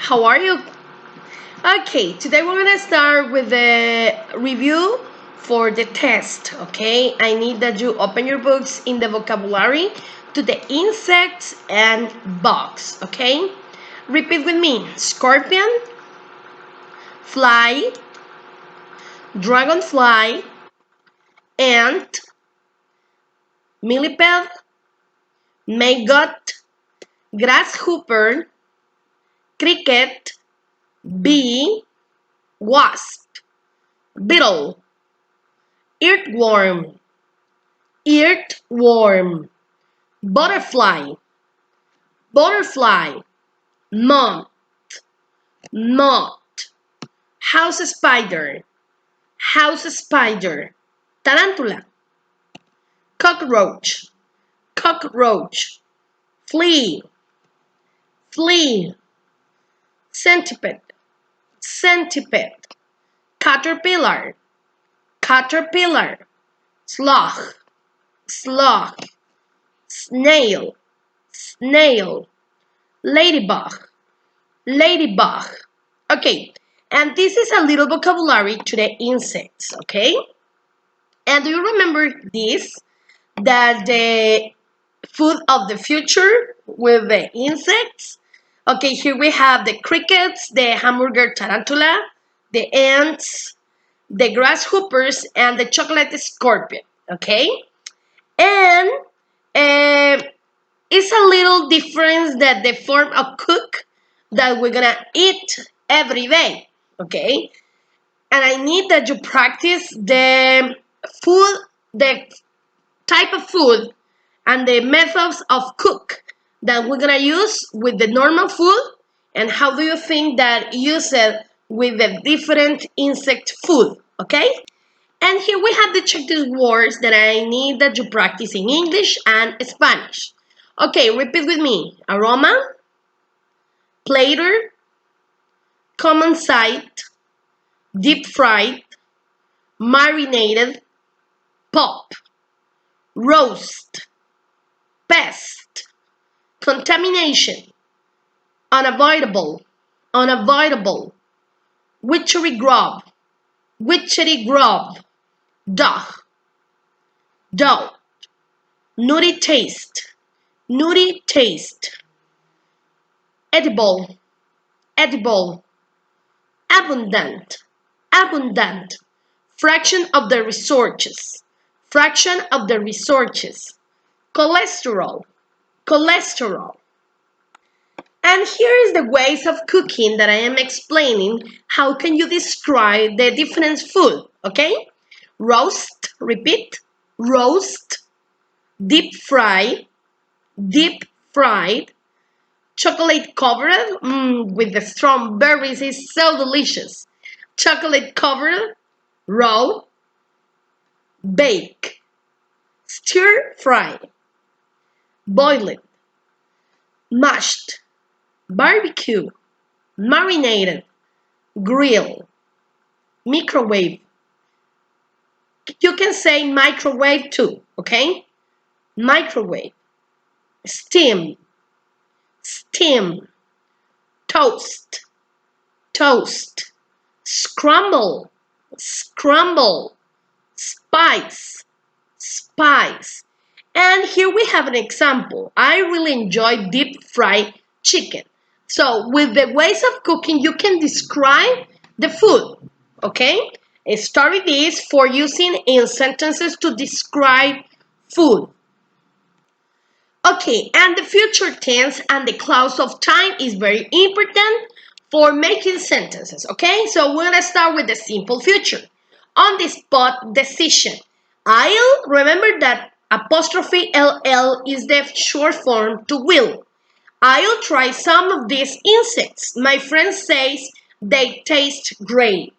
How are you? Okay, today we're gonna start with the review for the test. Okay, I need that you open your books in the vocabulary to the insects and bugs. Okay, repeat with me: scorpion, fly, dragonfly, ant, millipede, maggot, grasshopper, cricket, bee, wasp, beetle, earthworm, earthworm, butterfly, butterfly, moth, moth, house spider, house spider, tarantula, cockroach, cockroach, flea, flea, centipede, centipede, caterpillar, caterpillar, sloth, sloth, snail, snail, ladybug, ladybug. Okay, and this is a little vocabulary to the insects, okay? And do you remember this? That the food of the future with the insects? Okay, here we have the crickets, the hamburger tarantula, the ants, the grasshoppers, and the chocolate scorpion, okay? And it's a little difference that the form of cook that we're gonna eat every day, okay? And I need that you practice the food, the type of food and the methods of cook that we're gonna use with the normal food, and how do you think that use it with the different insect food, okay? And here we have the checklist words that I need that you practice in English and Spanish. Okay, repeat with me: aroma, platter, common sight, deep fried, marinated, pop, roast, pest, contamination, unavoidable, unavoidable, witchery grub, dog, dog, nutty taste, edible, edible, abundant, abundant, fraction of the resources, fraction of the resources, cholesterol, cholesterol. And here is the ways of cooking that I am explaining. How can you describe the different food, okay? Roast, repeat, roast, deep fried, chocolate covered, with the strawberries is so delicious. Chocolate covered, raw, bake, stir fry, boiled, mashed, barbecue, marinated, grill, microwave. You can say microwave too, okay? Microwave, steam, steam, toast, toast, scramble, scramble, spice, spice. And here we have an example. I really enjoy deep fried chicken. So with the ways of cooking, you can describe the food, okay? Study this for using in sentences to describe food. Okay, and the future tense and the clause of time is very important for making sentences, okay? So we're gonna start with the simple future. On the spot decision. I'll, remember that apostrophe LL is the short form to will. I'll try some of these insects. My friend says they taste great.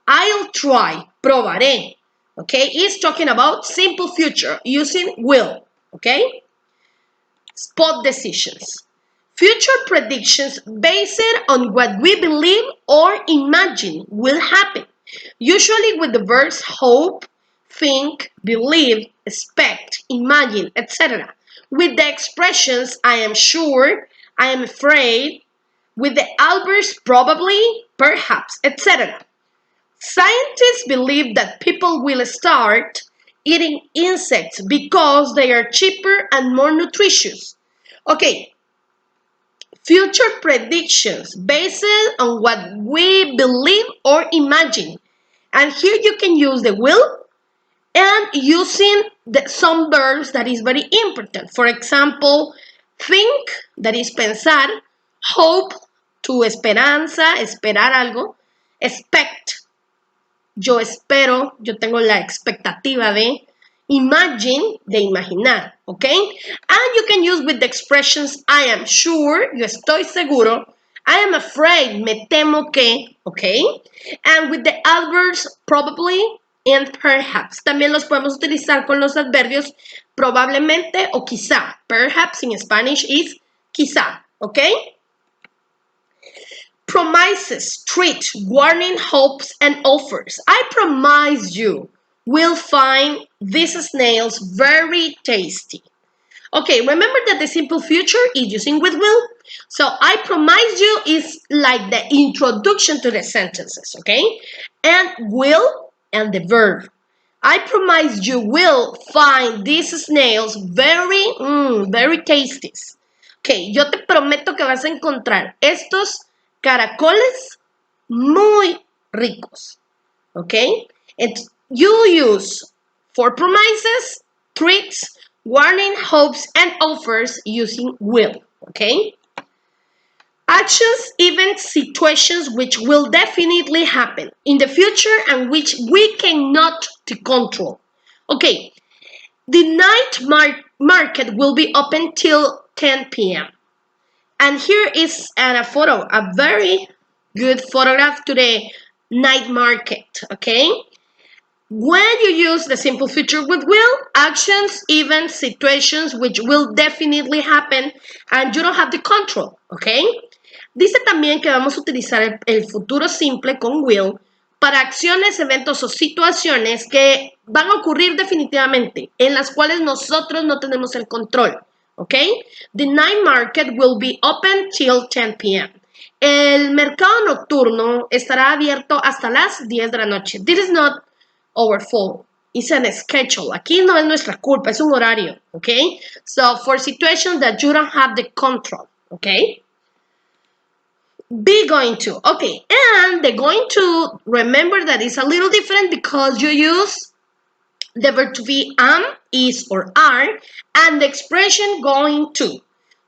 I'll try, probaré. Okay, it's talking about simple future using will. Okay, spot decisions. Future predictions based on what we believe or imagine will happen, usually with the verbs hope, think, believe, expect, imagine, etc. With the expressions I am sure, I am afraid, with the adverbs probably, perhaps, etc. Scientists believe that people will start eating insects because they are cheaper and more nutritious. Okay, future predictions based on what we believe or imagine. And here you can use the will and using some verbs that is very important. For example, think, that is pensar, hope, tu esperanza, esperar algo, expect, yo espero, yo tengo la expectativa de, imagine, de imaginar, okay? And you can use with the expressions I am sure, yo estoy seguro, I am afraid, me temo que, okay? And with the adverbs probably and perhaps. También los podemos utilizar con los adverbios probablemente o quizá. Perhaps in Spanish is quizá, okay? Promises, treat, warning, hopes, and offers. I promise you will find these snails very tasty. Okay, remember that the simple future is using with will. So I promise you is like the introduction to the sentences, okay? And will and the verb. I promise you will find these snails very tasty. Okay, yo te prometo que vas a encontrar estos caracoles muy ricos. Okay? And you use for promises, treats, warning, hopes, and offers using will. Okay? Actions, events, situations which will definitely happen in the future and which we cannot control. Okay, the night market will be open till 10 p.m. And here is a photo, a very good photograph to the night market, okay? When you use the simple future with will, actions, events, situations which will definitely happen and you don't have the control, okay? Dice también que vamos a utilizar el futuro simple con will para acciones, eventos o situaciones que van a ocurrir definitivamente, en las cuales nosotros no tenemos el control. Okay? The night market will be open till 10 p.m. El mercado nocturno estará abierto hasta las 10 de la noche. This is not our fault. It's an schedule. Aquí no es nuestra culpa, es un horario. Okay? So, for situations that you don't have the control. Okay? Be going to. Okay, and the going to, remember that is a little different because you use the verb to be am, is, or are, and the expression going to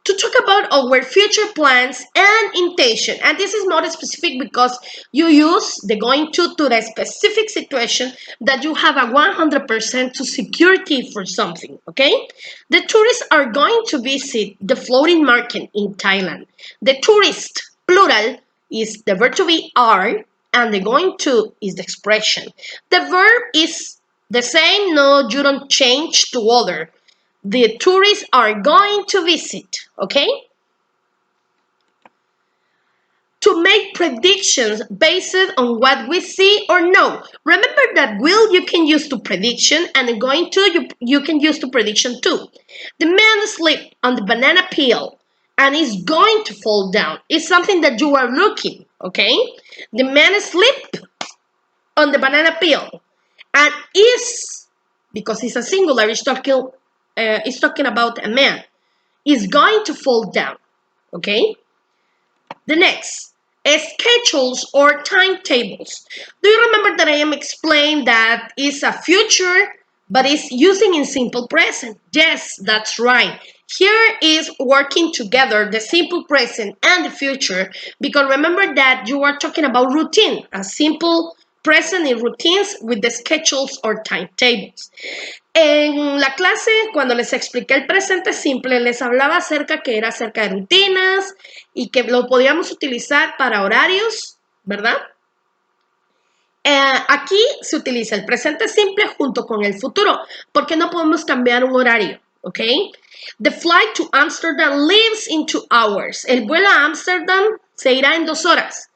talk about our future plans and intention. And this is more specific because you use the going to the specific situation that you have a 100% to security for something, okay? The tourists are going to visit the floating market in Thailand. The tourists, plural, is the verb to be are, and the going to is the expression. The verb is the same, no, you don't change to other. The tourists are going to visit, okay? To make predictions based on what we see or know. Remember that will you can use to prediction and going to you can use to prediction too. The man slipped on the banana peel and is going to fall down. It's something that you are looking, okay? The man slipped on the banana peel and is, because it's a singular, it's talking about a man, is going to fall down, okay? The next, schedules or timetables. Do you remember that I am explained that it's a future, but it's using in simple present? Yes, that's right. Here is working together the simple present and the future, because remember that you are talking about routine, a simple present in routines with the schedules or timetables. En la clase, cuando les expliqué el presente simple, les hablaba acerca de rutinas y que lo podíamos utilizar para horarios, ¿verdad? Aquí se utiliza el presente simple junto con el futuro, porque no podemos cambiar un horario, ¿ok? The flight to Amsterdam leaves in 2 hours. El vuelo a Amsterdam se irá en 2 horas.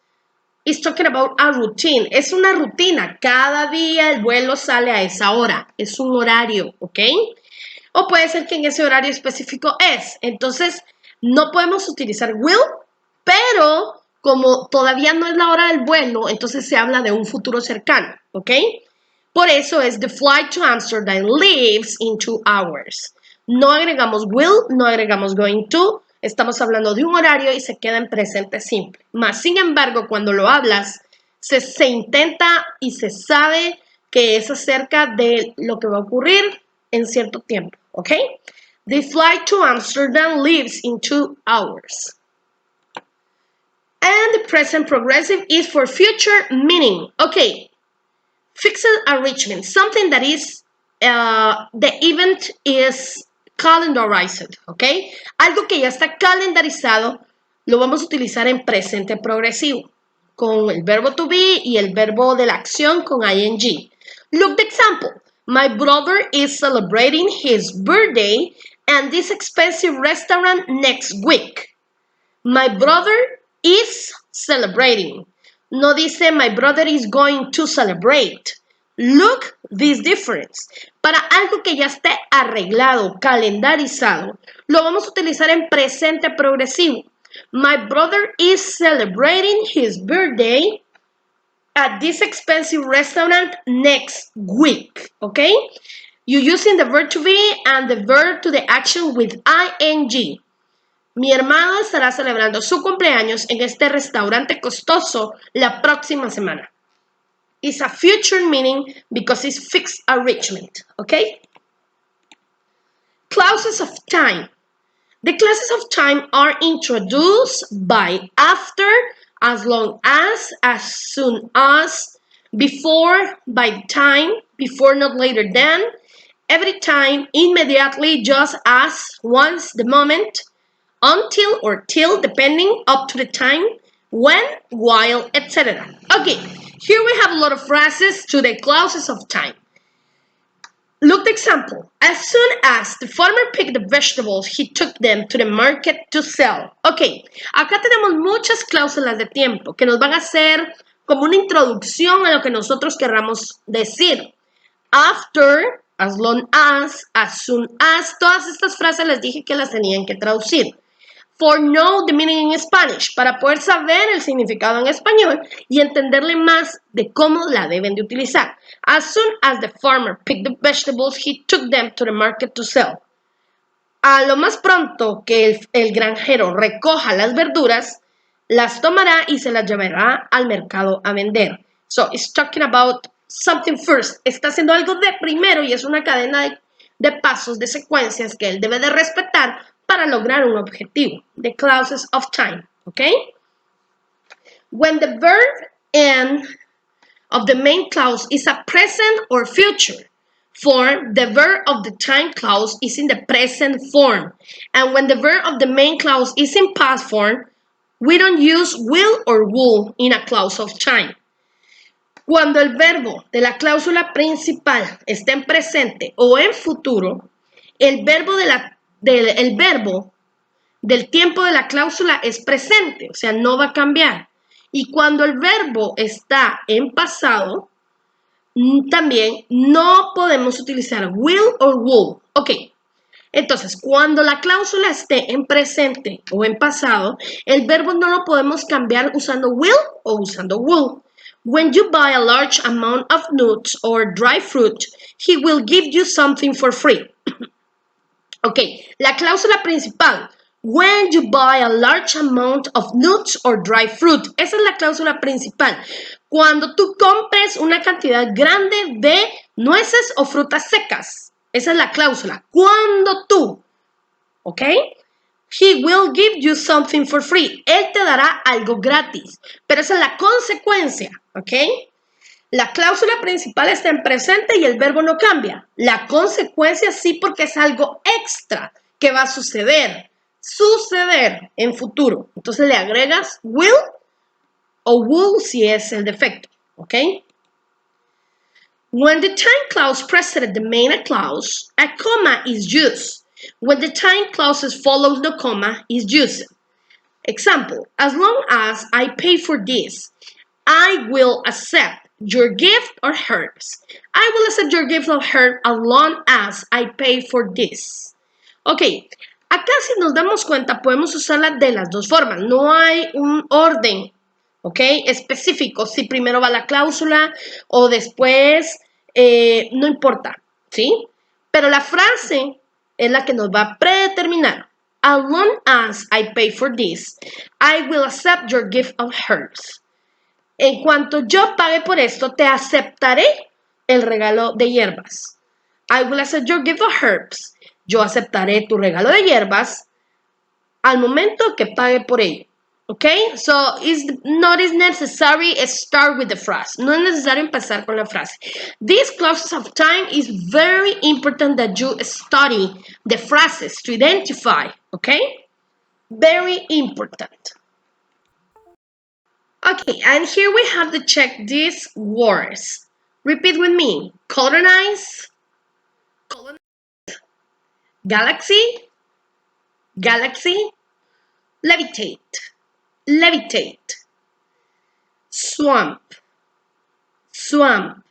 It's talking about a routine. Es una rutina. Cada día el vuelo sale a esa hora. Es un horario, ¿ok? O puede ser que en ese horario específico es. Entonces, no podemos utilizar will pero como todavía no es la hora del vuelo, entonces se habla de un futuro cercano, ¿ok? Por eso es the flight to Amsterdam leaves in 2 hours. No agregamos will, no agregamos going to, estamos hablando de un horario y se queda en presente simple. Más sin embargo, cuando lo hablas, se intenta y se sabe que es acerca de lo que va a ocurrir en cierto tiempo, ¿ok? The flight to Amsterdam leaves in 2 hours. And the present progressive is for future meaning. Okay, fixed arrangement, something that is, the event is calendarized, okay? Algo que ya está calendarizado, lo vamos a utilizar en presente progresivo, con el verbo to be y el verbo de la acción con ing. Look the example. My brother is celebrating his birthday at this expensive restaurant next week. My brother is celebrating. No dice my brother is going to celebrate. Look this difference. Para algo que ya esté arreglado, calendarizado, lo vamos a utilizar en presente progresivo. My brother is celebrating his birthday at this expensive restaurant next week. Okay? You're using the verb to be and the verb to the action with ing. Mi hermano estará celebrando su cumpleaños en este restaurante costoso la próxima semana. It's a future meaning because it's fixed arrangement, okay? Clauses of time. The clauses of time are introduced by after, as long as soon as, before, by the time, before not later than, every time, immediately, just as, once, the moment, until or till, depending, up to the time, when, while, etc. Okay, here we have a lot of phrases to the clauses of time. Look the example. As soon as the farmer picked the vegetables, he took them to the market to sell. Ok, acá tenemos muchas cláusulas de tiempo que nos van a hacer como una introducción a lo que nosotros querramos decir. After, as long as soon as, todas estas frases les dije que las tenían que traducir. For know the meaning in Spanish, para poder saber el significado en español y entenderle más de cómo la deben de utilizar. As soon as the farmer picked the vegetables, he took them to the market to sell. A lo más pronto que el granjero recoja las verduras, las tomará y se las llevará al mercado a vender. So, it's talking about something first. Está haciendo algo de primero y es una cadena de pasos, de secuencias que él debe de respetar para lograr un objetivo. The clauses of time, okay? When the verb end of the main clause is a present or future form, the verb of the time clause is in the present form. And when the verb of the main clause is in past form, we don't use will or would in a clause of time. Cuando el verbo de la cláusula principal está en presente o en futuro, el verbo del tiempo de la cláusula es presente, o sea, no va a cambiar. Y cuando el verbo está en pasado, también no podemos utilizar will or would. Ok, entonces, cuando la cláusula esté en presente o en pasado, el verbo no lo podemos cambiar usando will o usando would. When you buy a large amount of nuts or dry fruit, he will give you something for free. Ok, la cláusula principal. When you buy a large amount of nuts or dry fruit. Esa es la cláusula principal. Cuando tú compres una cantidad grande de nueces o frutas secas. Esa es la cláusula. Cuando tú, ¿ok? He will give you something for free. Él te dará algo gratis. Pero esa es la consecuencia, ¿ok? La cláusula principal está en presente y el verbo no cambia. La consecuencia sí, porque es algo extra que va a suceder en futuro. Entonces le agregas will o would si es el defecto, ¿ok? When the time clause preceded the main clause, a comma is used. When the time clause follows the comma is used. Example, as long as I pay for this, I will accept your gift or hers. I will accept your gift or hers as long as I pay for this. Ok, Acá, si nos damos cuenta, podemos usarla de las dos formas. No hay un orden, ¿ok? Específico, si primero va la cláusula o después, no importa, ¿sí? Pero la frase es la que nos va a predeterminar. As long as I pay for this, I will accept your gift of herbs. En cuanto yo pague por esto, te aceptaré el regalo de hierbas. I will accept your gift of herbs. Yo aceptaré tu regalo de hierbas al momento que pague por ello. Okay, so it's not necessary to start with the phrase. No es necesario empezar con la frase. This clauses of time is very important that you study the phrases to identify. Okay, very important. Okay, and here we have to check these words. Repeat with me. Colonize, galaxy, galaxy, levitate, levitate, swamp, swamp.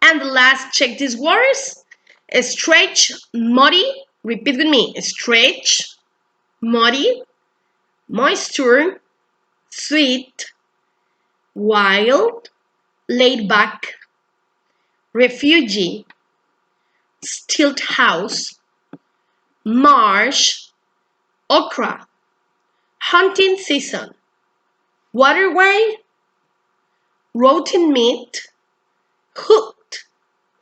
And the last, check these words. Stretch, muddy. Repeat with me. Stretch, muddy, moisture, sweet, wild, laid back, refugee, stilt house, marsh, okra, hunting season, waterway, rotten meat, hooked,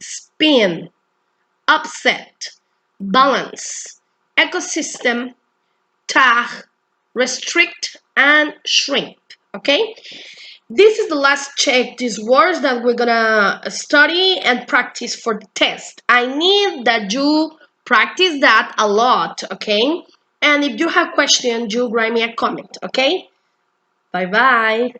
spin, upset, balance, ecosystem, tag, restrict, and shrink. Okay, this is the last check these words that we're gonna study and practice for the test. I need that you practice that a lot. Okay, and if you have questions, you write me a comment. Okay, bye bye.